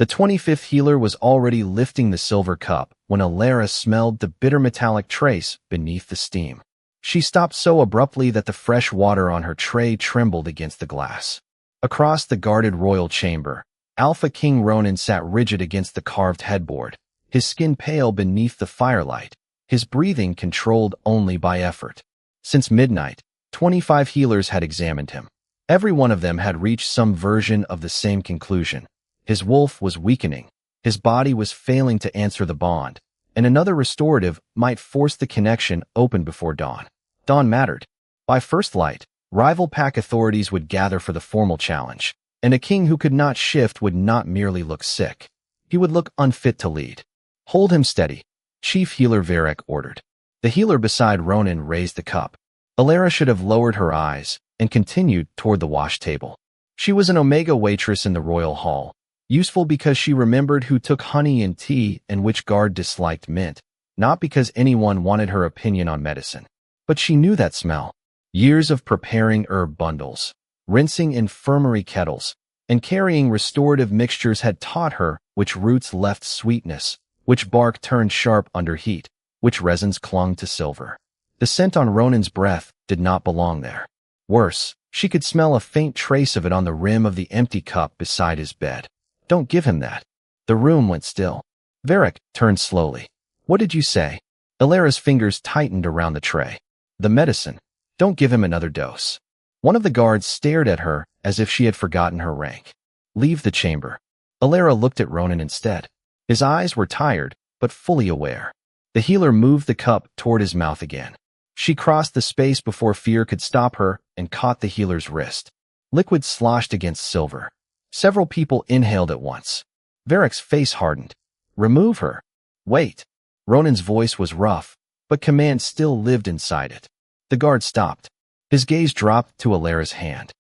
The 25th healer was already lifting the silver cup when Alara smelled the bitter metallic trace beneath the steam. She stopped so abruptly that the fresh water on her tray trembled against the glass. Across the guarded royal chamber, Alpha King Ronan sat rigid against the carved headboard, his skin pale beneath the firelight, his breathing controlled only by effort. Since midnight, 25 healers had examined him. Every one of them had reached some version of the same conclusion. His wolf was weakening, his body was failing to answer the bond, and another restorative might force the connection open before dawn. Dawn mattered. By first light, rival pack authorities would gather for the formal challenge, and a king who could not shift would not merely look sick. He would look unfit to lead. Hold him steady, Chief Healer Varric ordered. The healer beside Ronan raised the cup. Alara should have lowered her eyes and continued toward the wash table. She was an Omega waitress in the royal hall, useful because she remembered who took honey in tea and which guard disliked mint, not because anyone wanted her opinion on medicine. But she knew that smell. Years of preparing herb bundles, rinsing infirmary kettles, and carrying restorative mixtures had taught her which roots left sweetness, which bark turned sharp under heat, which resins clung to silver. The scent on Ronan's breath did not belong there. Worse, she could smell a faint trace of it on the rim of the empty cup beside his bed. Don't give him that. The room went still. Varric turned slowly. What did you say? Alara's fingers tightened around the tray. The medicine. Don't give him another dose. One of the guards stared at her as if she had forgotten her rank. Leave the chamber. Alara looked at Ronan instead. His eyes were tired, but fully aware. The healer moved the cup toward his mouth again. She crossed the space before fear could stop her and caught the healer's wrist. Liquid sloshed against silver. Several people inhaled at once. Varric's face hardened. Remove her. Wait. Ronan's voice was rough, but command still lived inside it. The guard stopped. His gaze dropped to Alara's hand,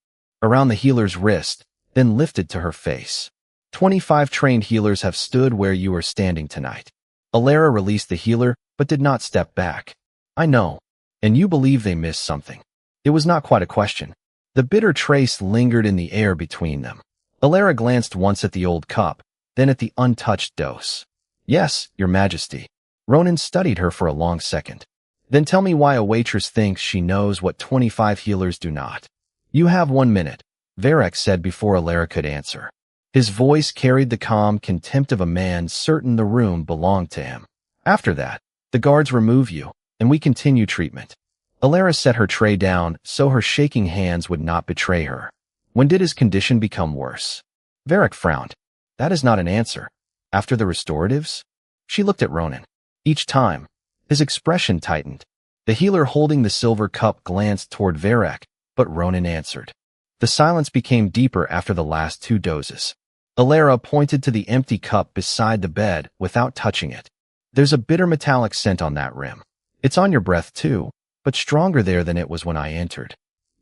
around the healer's wrist, then lifted to her face. 25 trained healers have stood where you are standing tonight. Alara released the healer, but did not step back. I know. And you believe they missed something. It was not quite a question. The bitter trace lingered in the air between them. Alara glanced once at the old cup, then at the untouched dose. Yes, Your Majesty. Ronan studied her for a long second. Then tell me why a waitress thinks she knows what 25 healers do not. You have 1 minute, Varric said before Alara could answer. His voice carried the calm contempt of a man certain the room belonged to him. After that, the guards remove you, and we continue treatment. Alara set her tray down so her shaking hands would not betray her. When did his condition become worse? Varric frowned. That is not an answer. After the restoratives? She looked at Ronan. Each time, his expression tightened. The healer holding the silver cup glanced toward Varric, but Ronan answered. The silence became deeper after the last 2 doses. Alara pointed to the empty cup beside the bed without touching it. There's a bitter metallic scent on that rim. It's on your breath too, but stronger there than it was when I entered.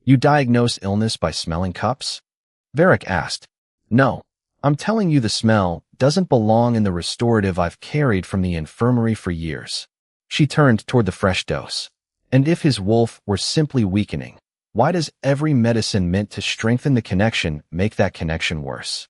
You diagnose illness by smelling cups? Varric asked. No, I'm telling you the smell doesn't belong in the restorative I've carried from the infirmary for years. She turned toward the fresh dose. And if his wolf were simply weakening, why does every medicine meant to strengthen the connection make that connection worse?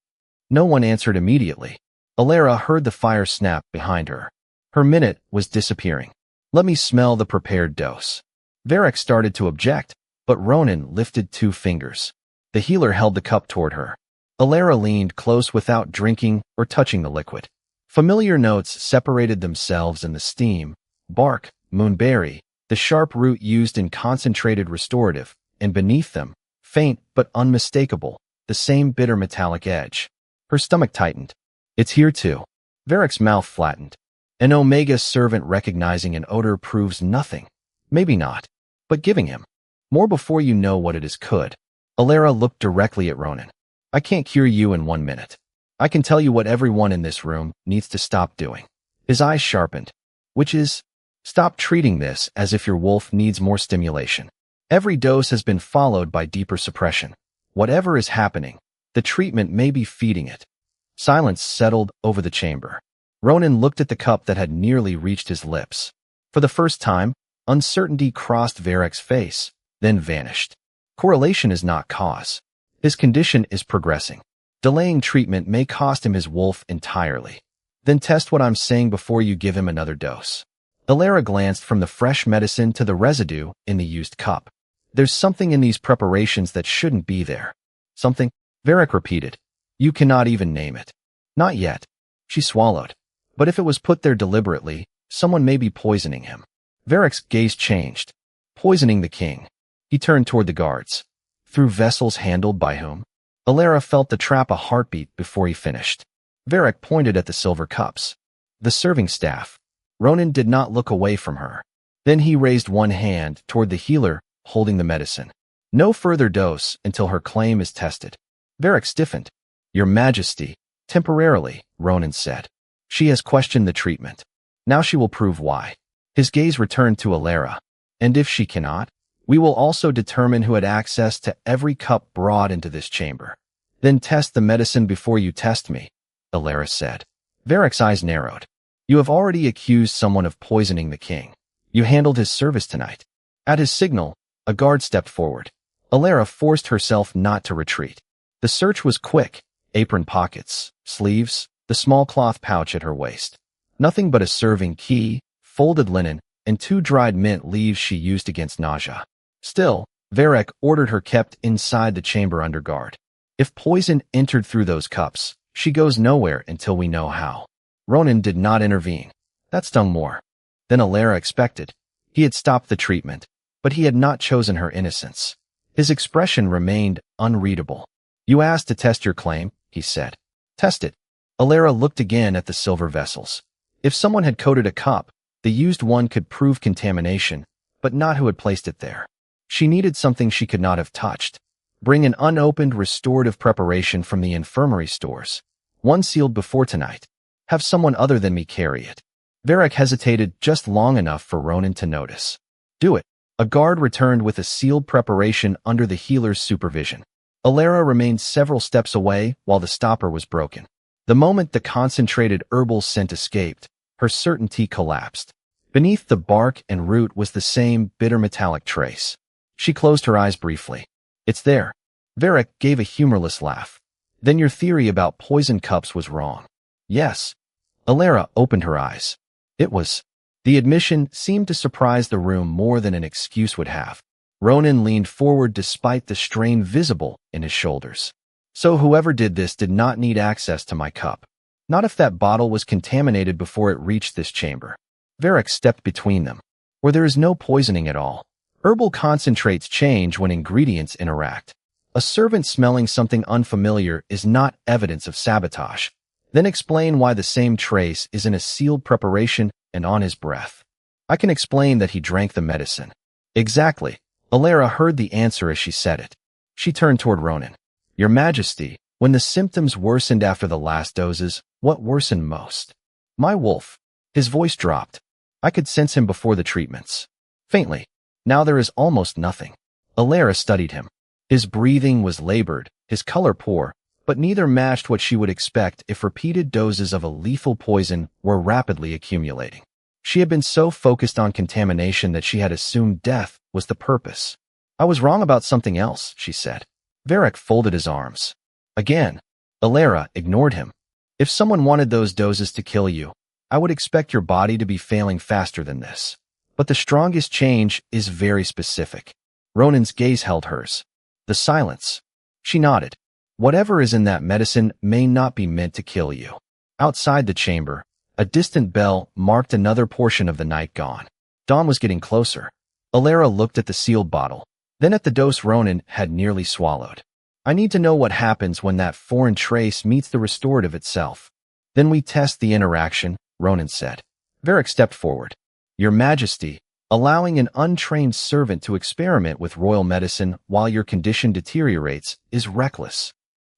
No one answered immediately. Alara heard the fire snap behind her. Her minute was disappearing. Let me smell the prepared dose. Varric started to object, but Ronan lifted 2 fingers. The healer held the cup toward her. Alara leaned close without drinking or touching the liquid. Familiar notes separated themselves in the steam: bark, moonberry, the sharp root used in concentrated restorative, and beneath them, faint but unmistakable, the same bitter metallic edge. Her stomach tightened. It's here too. Varric's mouth flattened. An Omega servant recognizing an odor proves nothing. Maybe not, but giving him more before you know what it is could. Alara looked directly at Ronan. I can't cure you in 1 minute. I can tell you what everyone in this room needs to stop doing. His eyes sharpened. Which is, stop treating this as if your wolf needs more stimulation. Every dose has been followed by deeper suppression. Whatever is happening, the treatment may be feeding it. Silence settled over the chamber. Ronan looked at the cup that had nearly reached his lips. For the first time, uncertainty crossed Varric's face, then vanished. Correlation is not cause. His condition is progressing. Delaying treatment may cost him his wolf entirely. Then test what I'm saying before you give him another dose. Alara glanced from the fresh medicine to the residue in the used cup. There's something in these preparations that shouldn't be there. Something? Varric repeated. You cannot even name it. Not yet. She swallowed. But if it was put there deliberately, someone may be poisoning him. Varric's gaze changed. Poisoning the king. He turned toward the guards. Through vessels handled by whom? Alara felt the trap a heartbeat before he finished. Varric pointed at the silver cups. The serving staff. Ronan did not look away from her. Then he raised one hand toward the healer, holding the medicine. No further dose until her claim is tested. Varric stiffened. Your Majesty, temporarily, Ronan said. She has questioned the treatment. Now she will prove why. His gaze returned to Alara. And if she cannot, we will also determine who had access to every cup brought into this chamber. Then test the medicine before you test me, Alara said. Varric's eyes narrowed. You have already accused someone of poisoning the king. You handled his service tonight. At his signal, a guard stepped forward. Alara forced herself not to retreat. The search was quick. Apron pockets, sleeves, the small cloth pouch at her waist. Nothing but a serving key, folded linen, and 2 dried mint leaves she used against nausea. Still, Varric ordered her kept inside the chamber under guard. If poison entered through those cups, she goes nowhere until we know how. Ronan did not intervene. That stung more than Alara expected. He had stopped the treatment, but he had not chosen her innocence. His expression remained unreadable. You asked to test your claim, he said. Test it. Alara looked again at the silver vessels. If someone had coated a cup, the used one could prove contamination, but not who had placed it there. She needed something she could not have touched. Bring an unopened restorative preparation from the infirmary stores. One sealed before tonight. Have someone other than me carry it. Varric hesitated just long enough for Ronan to notice. Do it. A guard returned with a sealed preparation under the healer's supervision. Alara remained several steps away while the stopper was broken. The moment the concentrated herbal scent escaped, her certainty collapsed. Beneath the bark and root was the same bitter metallic trace. She closed her eyes briefly. It's there. Varric gave a humorless laugh. Then your theory about poison cups was wrong. Yes. Alara opened her eyes. It was. The admission seemed to surprise the room more than an excuse would have. Ronan leaned forward despite the strain visible in his shoulders. So whoever did this did not need access to my cup. Not if that bottle was contaminated before it reached this chamber. Varric stepped between them. Where there is no poisoning at all. Herbal concentrates change when ingredients interact. A servant smelling something unfamiliar is not evidence of sabotage. Then explain why the same trace is in a sealed preparation and on his breath. I can explain that he drank the medicine. Exactly. Alara heard the answer as she said it. She turned toward Ronan. Your Majesty, when the symptoms worsened after the last doses, what worsened most? My wolf. His voice dropped. I could sense him before the treatments. Faintly. Now there is almost nothing. Alara studied him. His breathing was labored, his color poor, but neither matched what she would expect if repeated doses of a lethal poison were rapidly accumulating. She had been so focused on contamination that she had assumed death was the purpose. I was wrong about something else, she said. Varric folded his arms. Again, Alara ignored him. If someone wanted those doses to kill you, I would expect your body to be failing faster than this. But the strongest change is very specific. Ronan's gaze held hers. The silence. She nodded. Whatever is in that medicine may not be meant to kill you. Outside the chamber, a distant bell marked another portion of the night gone. Dawn was getting closer. Alara looked at the sealed bottle, then at the dose Ronan had nearly swallowed. I need to know what happens when that foreign trace meets the restorative itself. Then we test the interaction, Ronan said. Varric stepped forward. Your Majesty, allowing an untrained servant to experiment with royal medicine while your condition deteriorates is reckless.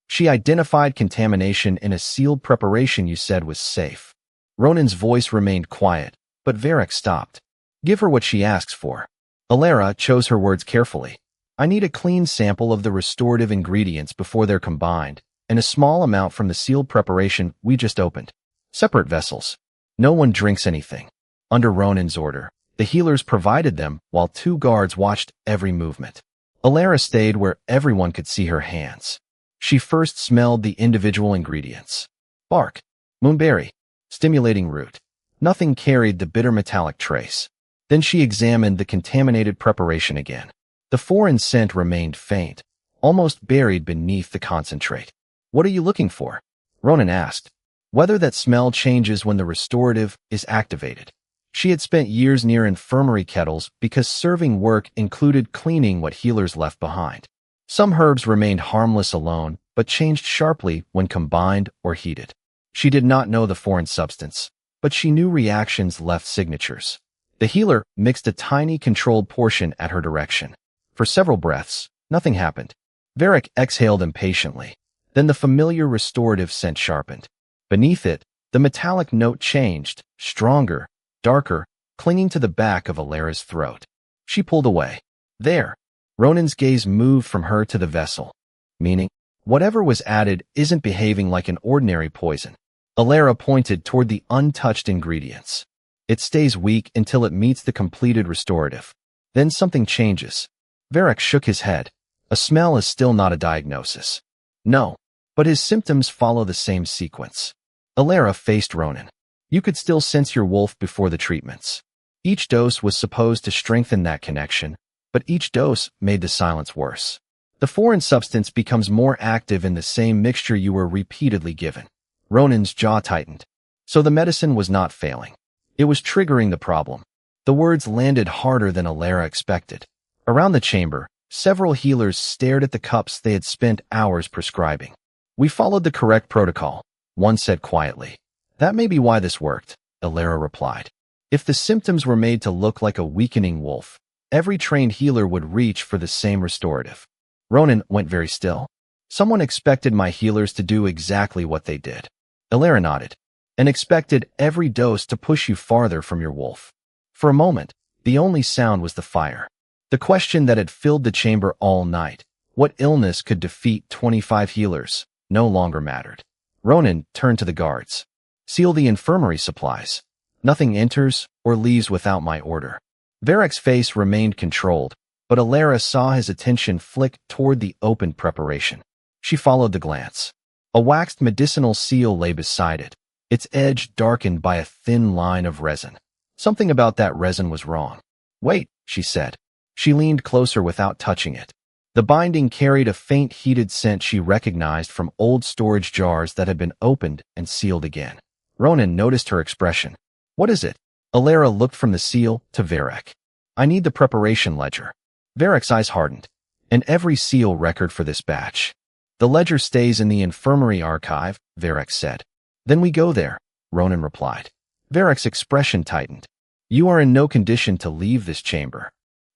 She identified contamination in a sealed preparation you said was safe. Ronan's voice remained quiet, but Varric stopped. Give her what she asks for. Alara chose her words carefully. I need a clean sample of the restorative ingredients before they're combined, and a small amount from the sealed preparation we just opened. Separate vessels. No one drinks anything. Under Ronan's order, the healers provided them while 2 guards watched every movement. Alara stayed where everyone could see her hands. She first smelled the individual ingredients. Bark, moonberry, stimulating root. Nothing carried the bitter metallic trace. Then she examined the contaminated preparation again. The foreign scent remained faint, almost buried beneath the concentrate. "What are you looking for?" Ronan asked. "Whether that smell changes when the restorative is activated." She had spent years near infirmary kettles because serving work included cleaning what healers left behind. Some herbs remained harmless alone, but changed sharply when combined or heated. She did not know the foreign substance, but she knew reactions left signatures. The healer mixed a tiny controlled portion at her direction. For several breaths, nothing happened. Varric exhaled impatiently. Then the familiar restorative scent sharpened. Beneath it, the metallic note changed, stronger, darker, clinging to the back of Alara's throat. She pulled away. "There." Ronan's gaze moved from her to the vessel, meaning, whatever was added isn't behaving like an ordinary poison. Alara pointed toward the untouched ingredients. "It stays weak until it meets the completed restorative. Then something changes." Varric shook his head. "A smell is still not a diagnosis." "No, but his symptoms follow the same sequence." Alara faced Ronan. "You could still sense your wolf before the treatments." Each dose was supposed to strengthen that connection, but each dose made the silence worse. "The foreign substance becomes more active in the same mixture you were repeatedly given." Ronan's jaw tightened. So the medicine was not failing. It was triggering the problem. The words landed harder than Alara expected. Around the chamber, several healers stared at the cups they had spent hours prescribing. "We followed the correct protocol," one said quietly. "That may be why this worked," Alara replied. "If the symptoms were made to look like a weakening wolf, every trained healer would reach for the same restorative." Ronan went very still. "Someone expected my healers to do exactly what they did." Alara nodded. "And expected every dose to push you farther from your wolf." For a moment, the only sound was the fire. The question that had filled the chamber all night, what illness could defeat 25 healers, no longer mattered. Ronan turned to the guards. "Seal the infirmary supplies. Nothing enters or leaves without my order." Varric's face remained controlled, but Alara saw his attention flick toward the opened preparation. She followed the glance. A waxed medicinal seal lay beside it, its edge darkened by a thin line of resin. Something about that resin was wrong. "Wait," she said. She leaned closer without touching it. The binding carried a faint heated scent she recognized from old storage jars that had been opened and sealed again. Ronan noticed her expression. "What is it?" Alara looked from the seal to Varric. "I need the preparation ledger." Varric's eyes hardened. "And every seal record for this batch." "The ledger stays in the infirmary archive," Varric said. "Then we go there," Ronan replied. Varric's expression tightened. "You are in no condition to leave this chamber.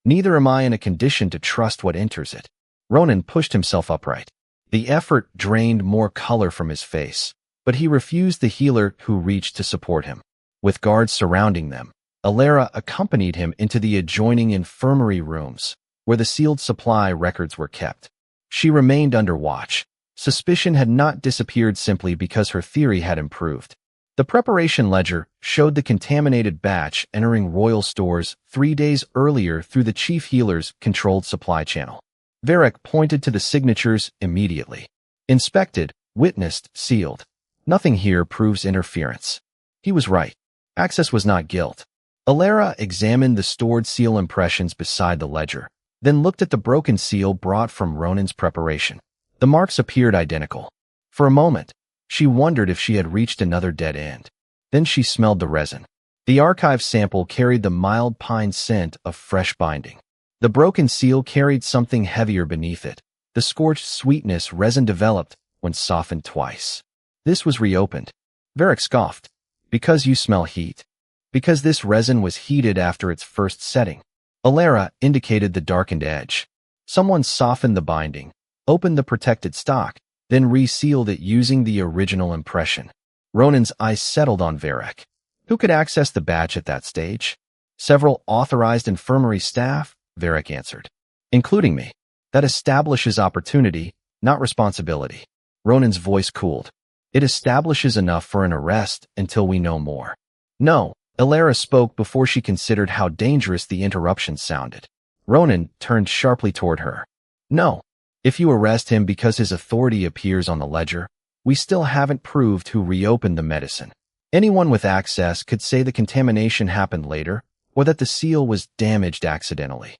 Neither am I in a condition to trust what enters it." Ronan pushed himself upright. The effort drained more color from his face, but he refused the healer who reached to support him. With guards surrounding them, Alara accompanied him into the adjoining infirmary rooms, where the sealed supply records were kept. She remained under watch. Suspicion had not disappeared simply because her theory had improved. The preparation ledger showed the contaminated batch entering royal stores 3 days earlier through the chief healer's controlled supply channel. Varric pointed to the signatures immediately. "Inspected, witnessed, sealed. Nothing here proves interference." He was right. Access was not guilt. Alara examined the stored seal impressions beside the ledger, then looked at the broken seal brought from Ronan's preparation. The marks appeared identical. For a moment, she wondered if she had reached another dead end. Then she smelled the resin. The archive sample carried the mild pine scent of fresh binding. The broken seal carried something heavier beneath it, the scorched sweetness resin developed when softened twice. This was reopened. Varric scoffed. "Because you smell heat." "Because this resin was heated after its first setting." Alara indicated the darkened edge. "Someone softened the binding, opened the protected stock, then resealed it using the original impression." Ronan's eyes settled on Varric. "Who could access the batch at that stage?" "Several authorized infirmary staff," Varric answered. "Including me. That establishes opportunity, not responsibility." Ronan's voice cooled. "It establishes enough for an arrest until we know more." "No," Alara spoke before she considered how dangerous the interruption sounded. Ronan turned sharply toward her. "No. If you arrest him because his authority appears on the ledger, we still haven't proved who reopened the medicine. Anyone with access could say the contamination happened later, or that the seal was damaged accidentally.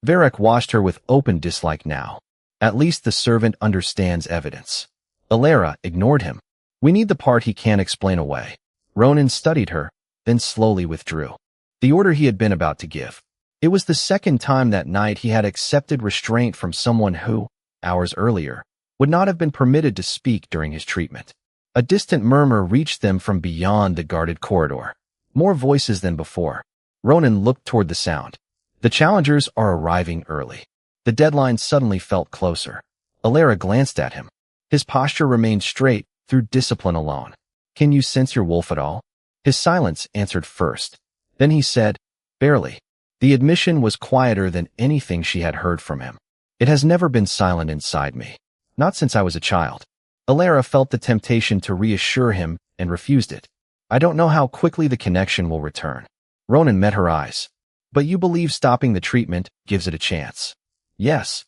Varric watched her with open dislike now. At least the servant understands evidence. Alara ignored him. We need the part he can't explain away. Ronan studied her, then slowly withdrew. The order he had been about to give. It was the second time that night he had accepted restraint from someone who, hours earlier, would not have been permitted to speak during his treatment. A distant murmur reached them from beyond the guarded corridor. More voices than before. Ronan looked toward the sound. The challengers are arriving early. The deadline suddenly felt closer. Alara glanced at him. His posture remained straight through discipline alone. Can you sense your wolf at all? His silence answered first. Then he said, barely. The admission was quieter than anything she had heard from him. It has never been silent inside me. Not since I was a child. Alara felt the temptation to reassure him and refused it. I don't know how quickly the connection will return. Ronan met her eyes. But you believe stopping the treatment gives it a chance? Yes.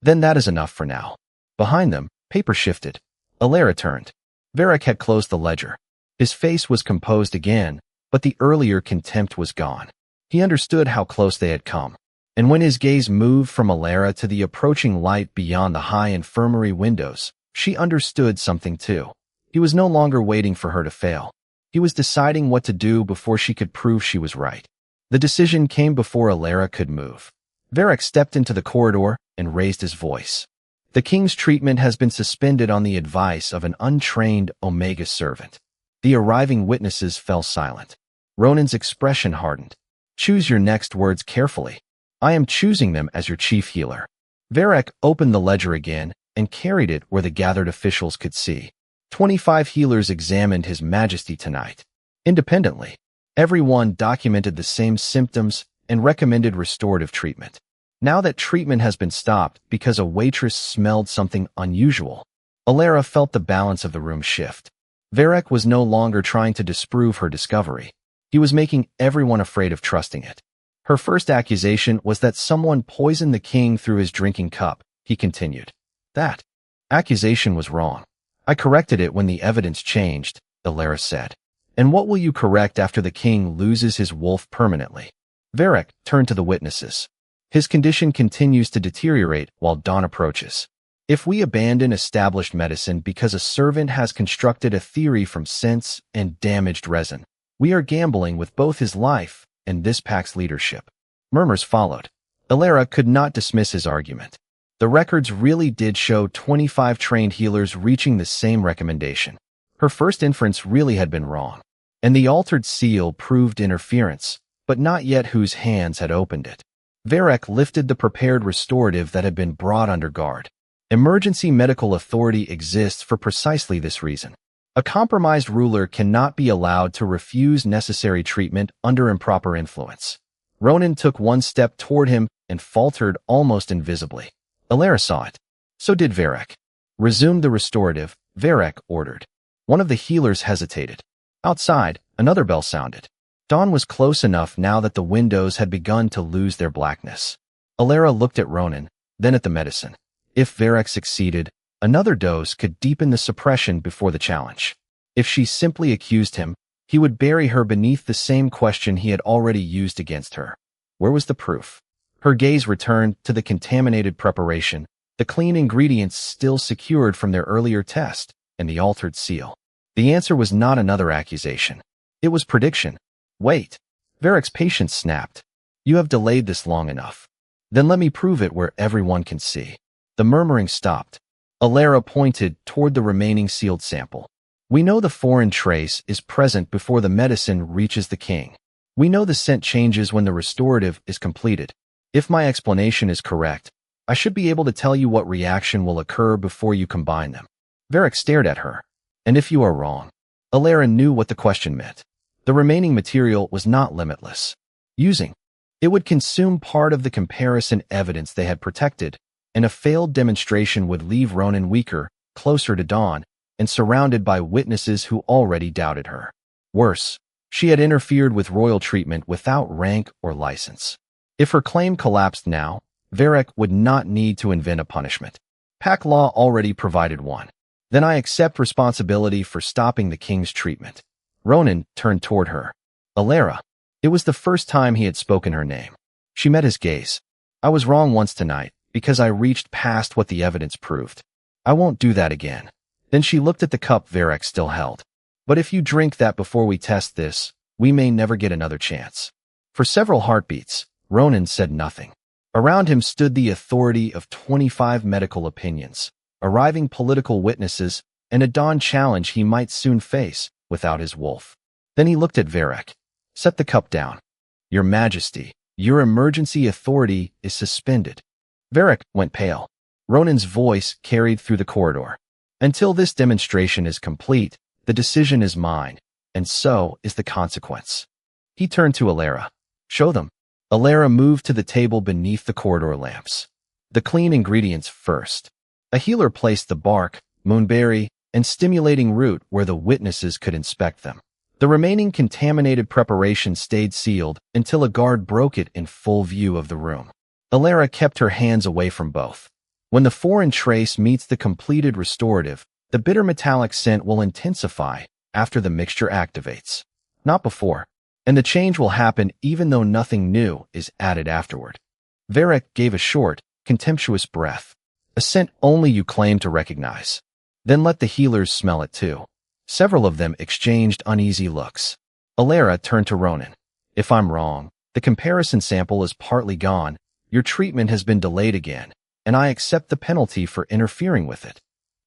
Then that is enough for now. Behind them, paper shifted. Alara turned. Varric had closed the ledger. His face was composed again, but the earlier contempt was gone. He understood how close they had come. And when his gaze moved from Alara to the approaching light beyond the high infirmary windows, she understood something too. He was no longer waiting for her to fail. He was deciding what to do before she could prove she was right. The decision came before Alara could move. Varric stepped into the corridor and raised his voice. The king's treatment has been suspended on the advice of an untrained Omega servant. The arriving witnesses fell silent. Ronan's expression hardened. Choose your next words carefully. I am choosing them as your chief healer. Varric opened the ledger again and carried it where the gathered officials could see. 25 healers examined His Majesty tonight. Independently, everyone documented the same symptoms and recommended restorative treatment. Now that treatment has been stopped because a waitress smelled something unusual, Alara felt the balance of the room shift. Varric was no longer trying to disprove her discovery. He was making everyone afraid of trusting it. Her first accusation was that someone poisoned the king through his drinking cup, he continued. That accusation was wrong. I corrected it when the evidence changed, Alara said. And what will you correct after the king loses his wolf permanently? Varric turned to the witnesses. His condition continues to deteriorate while dawn approaches. If we abandon established medicine because a servant has constructed a theory from scents and damaged resin, we are gambling with both his life and this pack's leadership. Murmurs followed. Alara could not dismiss his argument. The records really did show 25 trained healers reaching the same recommendation. Her first inference really had been wrong. And the altered seal proved interference, but not yet whose hands had opened it. Varric lifted the prepared restorative that had been brought under guard. Emergency medical authority exists for precisely this reason. A compromised ruler cannot be allowed to refuse necessary treatment under improper influence. Ronan took one step toward him and faltered almost invisibly. Alara saw it. So did Varric. Resume the restorative, Varric ordered. One of the healers hesitated. Outside, another bell sounded. Dawn was close enough now that the windows had begun to lose their blackness. Alara looked at Ronan, then at the medicine. If Varric succeeded, another dose could deepen the suppression before the challenge. If she simply accused him, he would bury her beneath the same question he had already used against her. Where was the proof? Her gaze returned to the contaminated preparation, the clean ingredients still secured from their earlier test, and the altered seal. The answer was not another accusation. It was prediction. Wait. Varric's patience snapped. You have delayed this long enough. Then let me prove it where everyone can see. The murmuring stopped. Alara pointed toward the remaining sealed sample. We know the foreign trace is present before the medicine reaches the king. We know the scent changes when the restorative is completed. If my explanation is correct, I should be able to tell you what reaction will occur before you combine them. Varric stared at her. And if you are wrong? Alara knew what the question meant. The remaining material was not limitless. Using. It would consume part of the comparison evidence they had protected, and a failed demonstration would leave Ronan weaker, closer to dawn, and surrounded by witnesses who already doubted her. Worse, she had interfered with royal treatment without rank or license. If her claim collapsed now, Varric would not need to invent a punishment. Pack law already provided one. Then I accept responsibility for stopping the king's treatment. Ronan turned toward her. Alara. It was the first time he had spoken her name. She met his gaze. I was wrong once tonight, because I reached past what the evidence proved. I won't do that again. Then she looked at the cup Varek still held. But if you drink that before we test this, we may never get another chance. For several heartbeats, Ronan said nothing. Around him stood the authority of 25 medical opinions, arriving political witnesses, and a dawn challenge he might soon face without his wolf. Then he looked at Varek. Set the cup down. Your Majesty, your emergency authority is suspended. Varek went pale. Ronan's voice carried through the corridor. Until this demonstration is complete, the decision is mine, and so is the consequence. He turned to Alara. Show them. Alara moved to the table beneath the corridor lamps. The clean ingredients first. A healer placed the bark, moonberry, and stimulating root where the witnesses could inspect them. The remaining contaminated preparation stayed sealed until a guard broke it in full view of the room. Alara kept her hands away from both. When the foreign trace meets the completed restorative, the bitter metallic scent will intensify after the mixture activates. Not before. And the change will happen even though nothing new is added afterward. Varek gave a short, contemptuous breath. A scent only you claim to recognize. Then let the healers smell it too. Several of them exchanged uneasy looks. Alara turned to Ronan. If I'm wrong, the comparison sample is partly gone, your treatment has been delayed again, and I accept the penalty for interfering with it.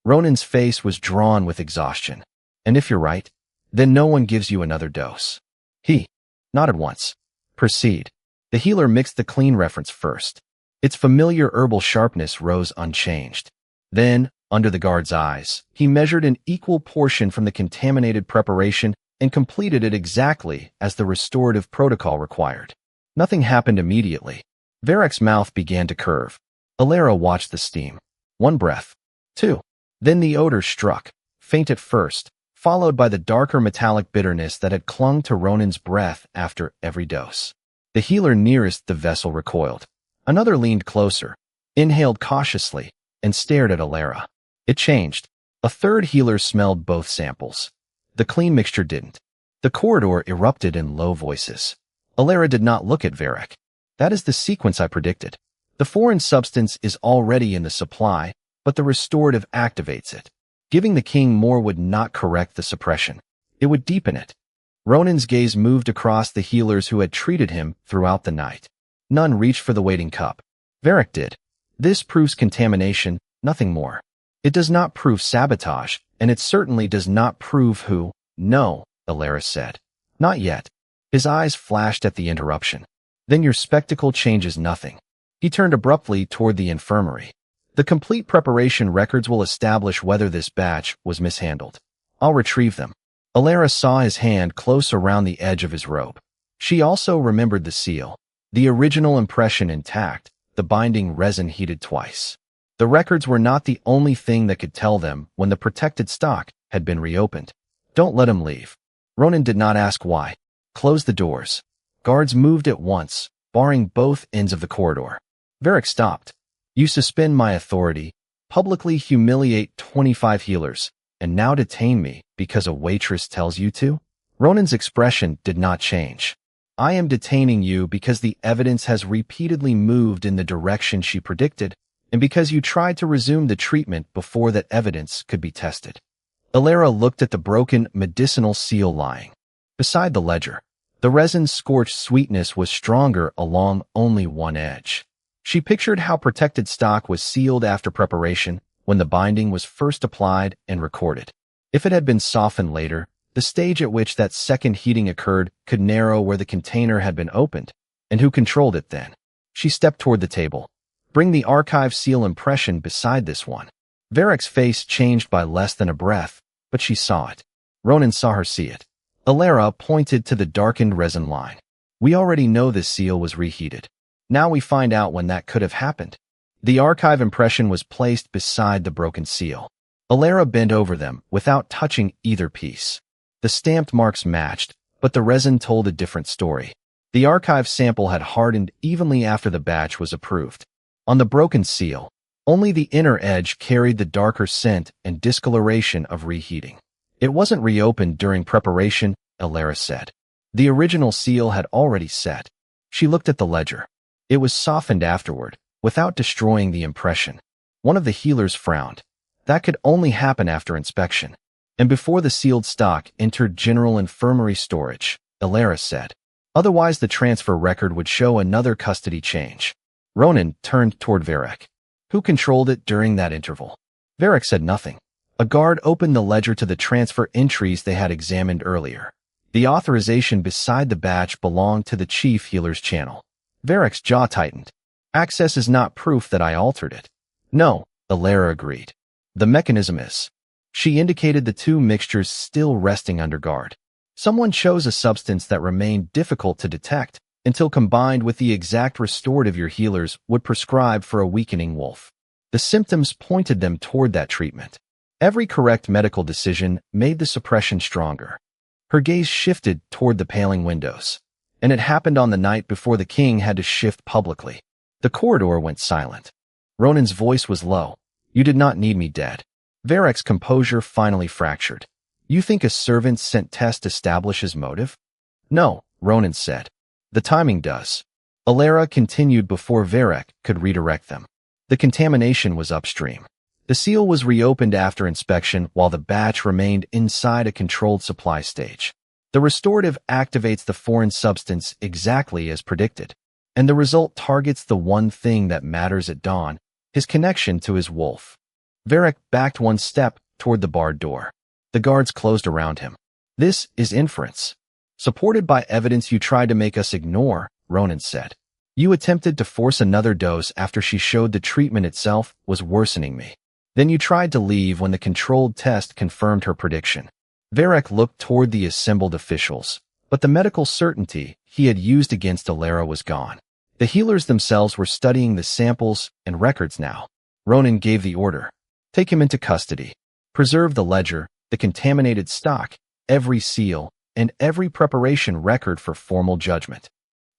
Ronan's face was drawn with exhaustion. And if you're right, then no one gives you another dose. He nodded once. Proceed. The healer mixed the clean reference first. Its familiar herbal sharpness rose unchanged. Then, under the guard's eyes, he measured an equal portion from the contaminated preparation and completed it exactly as the restorative protocol required. Nothing happened immediately. Varek's mouth began to curve. Alara watched the steam. 1 breath. 2. Then the odor struck, faint at first, followed by the darker metallic bitterness that had clung to Ronan's breath after every dose. The healer nearest the vessel recoiled. Another leaned closer, inhaled cautiously, and stared at Alara. It changed. A third healer smelled both samples. The clean mixture didn't. The corridor erupted in low voices. Alara did not look at Varek. That is the sequence I predicted. The foreign substance is already in the supply, but the restorative activates it. Giving the king more would not correct the suppression. It would deepen it. Ronan's gaze moved across the healers who had treated him throughout the night. None reached for the waiting cup. Varek did. This proves contamination, nothing more. It does not prove sabotage, and it certainly does not prove who. No, Alara said. Not yet. His eyes flashed at the interruption. Then your spectacle changes nothing. He turned abruptly toward the infirmary. The complete preparation records will establish whether this batch was mishandled. I'll retrieve them. Alara saw his hand close around the edge of his robe. She also remembered the seal. The original impression intact, the binding resin heated twice. The records were not the only thing that could tell them when the protected stock had been reopened. Don't let him leave. Ronan did not ask why. Close the doors. Guards moved at once, barring both ends of the corridor. Varek stopped. You suspend my authority, publicly humiliate 25 healers, and now detain me because a waitress tells you to? Ronan's expression did not change. I am detaining you because the evidence has repeatedly moved in the direction she predicted, and because you tried to resume the treatment before that evidence could be tested. Alara looked at the broken medicinal seal lying beside the ledger. The resin's scorched sweetness was stronger along only one edge. She pictured how protected stock was sealed after preparation when the binding was first applied and recorded. If it had been softened later, the stage at which that second heating occurred could narrow where the container had been opened, and who controlled it then. She stepped toward the table. Bring the archive seal impression beside this one. Varek's face changed by less than a breath, but she saw it. Ronan saw her see it. Alara pointed to the darkened resin line. We already know this seal was reheated. Now we find out when that could have happened. The archive impression was placed beside the broken seal. Alara bent over them without touching either piece. The stamped marks matched, but the resin told a different story. The archive sample had hardened evenly after the batch was approved. On the broken seal, Only the inner edge carried the darker scent and discoloration of reheating. It wasn't reopened during preparation, Alara said. The original seal had already set. She looked at the ledger. It was softened afterward, without destroying the impression. One of the healers frowned. That could only happen after inspection. And before the sealed stock entered general infirmary storage, Alara said. Otherwise the transfer record would show another custody change. Ronan turned toward Varek. Who controlled it during that interval? Varek said nothing. A guard opened the ledger to the transfer entries they had examined earlier. The authorization beside the batch belonged to the chief healer's channel. Varek's jaw tightened. Access is not proof that I altered it. No, Alara agreed. The mechanism is. She indicated the two mixtures still resting under guard. Someone chose a substance that remained difficult to detect until combined with the exact restorative your healers would prescribe for a weakening wolf. The symptoms pointed them toward that treatment. Every correct medical decision made the suppression stronger. Her gaze shifted toward the paling windows. And it happened on the night before the king had to shift publicly. The corridor went silent. Ronan's voice was low. You did not need me dead. Varek's composure finally fractured. You think a servant sent test establishes motive? No, Ronan said. The timing does. Alara continued before Varek could redirect them. The contamination was upstream. The seal was reopened after inspection while the batch remained inside a controlled supply stage. The restorative activates the foreign substance exactly as predicted, and the result targets the one thing that matters at dawn, his connection to his wolf. Varek backed one step toward the barred door. The guards closed around him. This is inference. Supported by evidence you tried to make us ignore, Ronan said. You attempted to force another dose after she showed the treatment itself was worsening me. Then you tried to leave when the controlled test confirmed her prediction. Varek looked toward the assembled officials, but the medical certainty he had used against Alara was gone. The healers themselves were studying the samples and records now. Ronan gave the order. Take him into custody. Preserve the ledger, the contaminated stock, every seal, and every preparation record for formal judgment.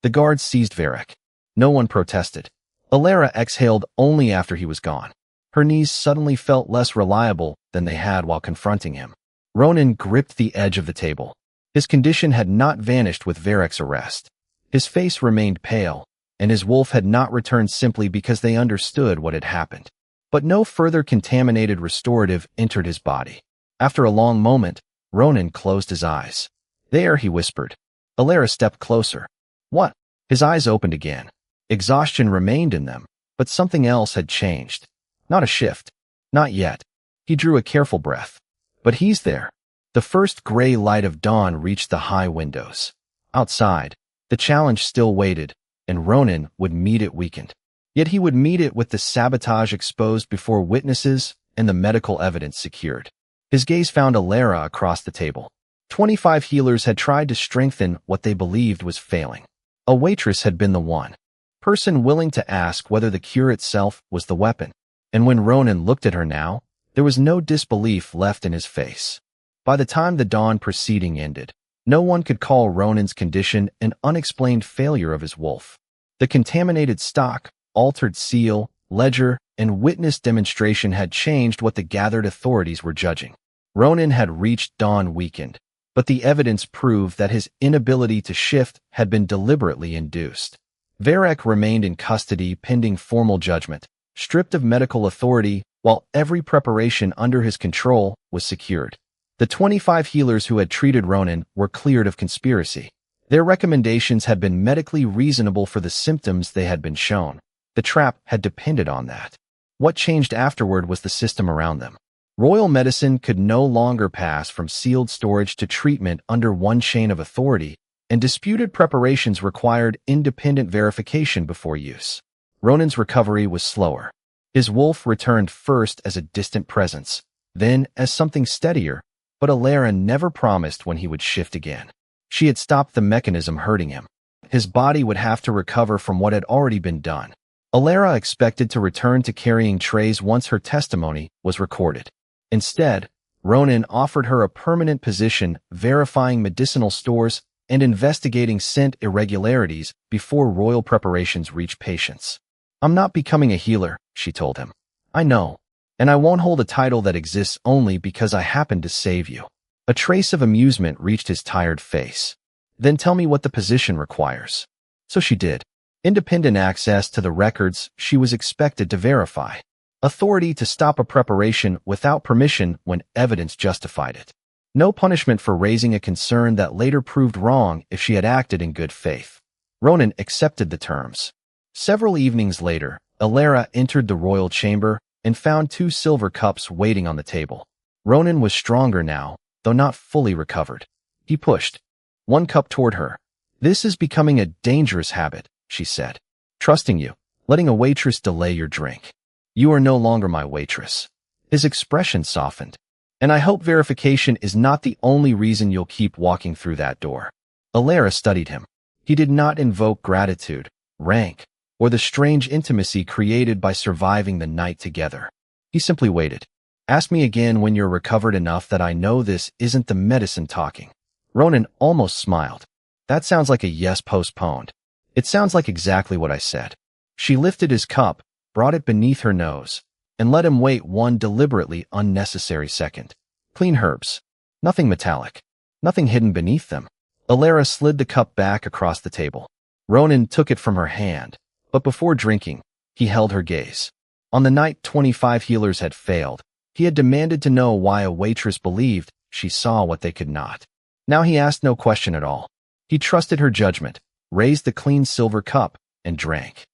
The guards seized Varek. No one protested. Alara exhaled only after he was gone. Her knees suddenly felt less reliable than they had while confronting him. Ronan gripped the edge of the table. His condition had not vanished with Varek's arrest. His face remained pale, and his wolf had not returned simply because they understood what had happened. But no further contaminated restorative entered his body. After a long moment, Ronan closed his eyes. There, he whispered. Alara stepped closer. What? His eyes opened again. Exhaustion remained in them, but something else had changed. Not a shift. Not yet. He drew a careful breath. But he's there. The first gray light of dawn reached the high windows. Outside, the challenge still waited, and Ronan would meet it weakened. Yet he would meet it with the sabotage exposed before witnesses and the medical evidence secured. His gaze found Alara across the table. 25 healers had tried to strengthen what they believed was failing. A waitress had been the one person willing to ask whether the cure itself was the weapon. And when Ronan looked at her now, there was no disbelief left in his face. By the time the dawn proceeding ended, no one could call Ronan's condition an unexplained failure of his wolf. The contaminated stock, altered seal, ledger, and witness demonstration had changed what the gathered authorities were judging. Ronan had reached dawn weakened, but the evidence proved that his inability to shift had been deliberately induced. Varek remained in custody pending formal judgment, stripped of medical authority, while every preparation under his control was secured. The 25 healers who had treated Ronan were cleared of conspiracy. Their recommendations had been medically reasonable for the symptoms they had been shown. The trap had depended on that. What changed afterward was the system around them. Royal medicine could no longer pass from sealed storage to treatment under one chain of authority, and disputed preparations required independent verification before use. Ronan's recovery was slower. His wolf returned first as a distant presence, then as something steadier, but Alara never promised when he would shift again. She had stopped the mechanism hurting him. His body would have to recover from what had already been done. Alara expected to return to carrying trays once her testimony was recorded. Instead, Ronan offered her a permanent position verifying medicinal stores and investigating scent irregularities before royal preparations reached patients. I'm not becoming a healer, she told him. I know. And I won't hold a title that exists only because I happened to save you. A trace of amusement reached his tired face. Then tell me what the position requires. So she did. Independent access to the records she was expected to verify. Authority to stop a preparation without permission when evidence justified it. No punishment for raising a concern that later proved wrong if she had acted in good faith. Ronan accepted the terms. Several evenings later, Alara entered the royal chamber and found 2 silver cups waiting on the table. Ronan was stronger now, though not fully recovered. He pushed 1 cup toward her. This is becoming a dangerous habit, she said. Trusting you, letting a waitress delay your drink. You are no longer my waitress. His expression softened. And I hope verification is not the only reason you'll keep walking through that door. Alara studied him. He did not invoke gratitude, rank, or the strange intimacy created by surviving the night together. He simply waited. Ask me again when you're recovered enough that I know this isn't the medicine talking. Ronan almost smiled. That sounds like a yes postponed. It sounds like exactly what I said. She lifted his cup, brought it beneath her nose, and let him wait 1 deliberately unnecessary second. Clean herbs. Nothing metallic. Nothing hidden beneath them. Alara slid the cup back across the table. Ronan took it from her hand, but before drinking, he held her gaze. On the night 25 healers had failed, he had demanded to know why a waitress believed she saw what they could not. Now he asked no question at all. He trusted her judgment, raised the clean silver cup, and drank.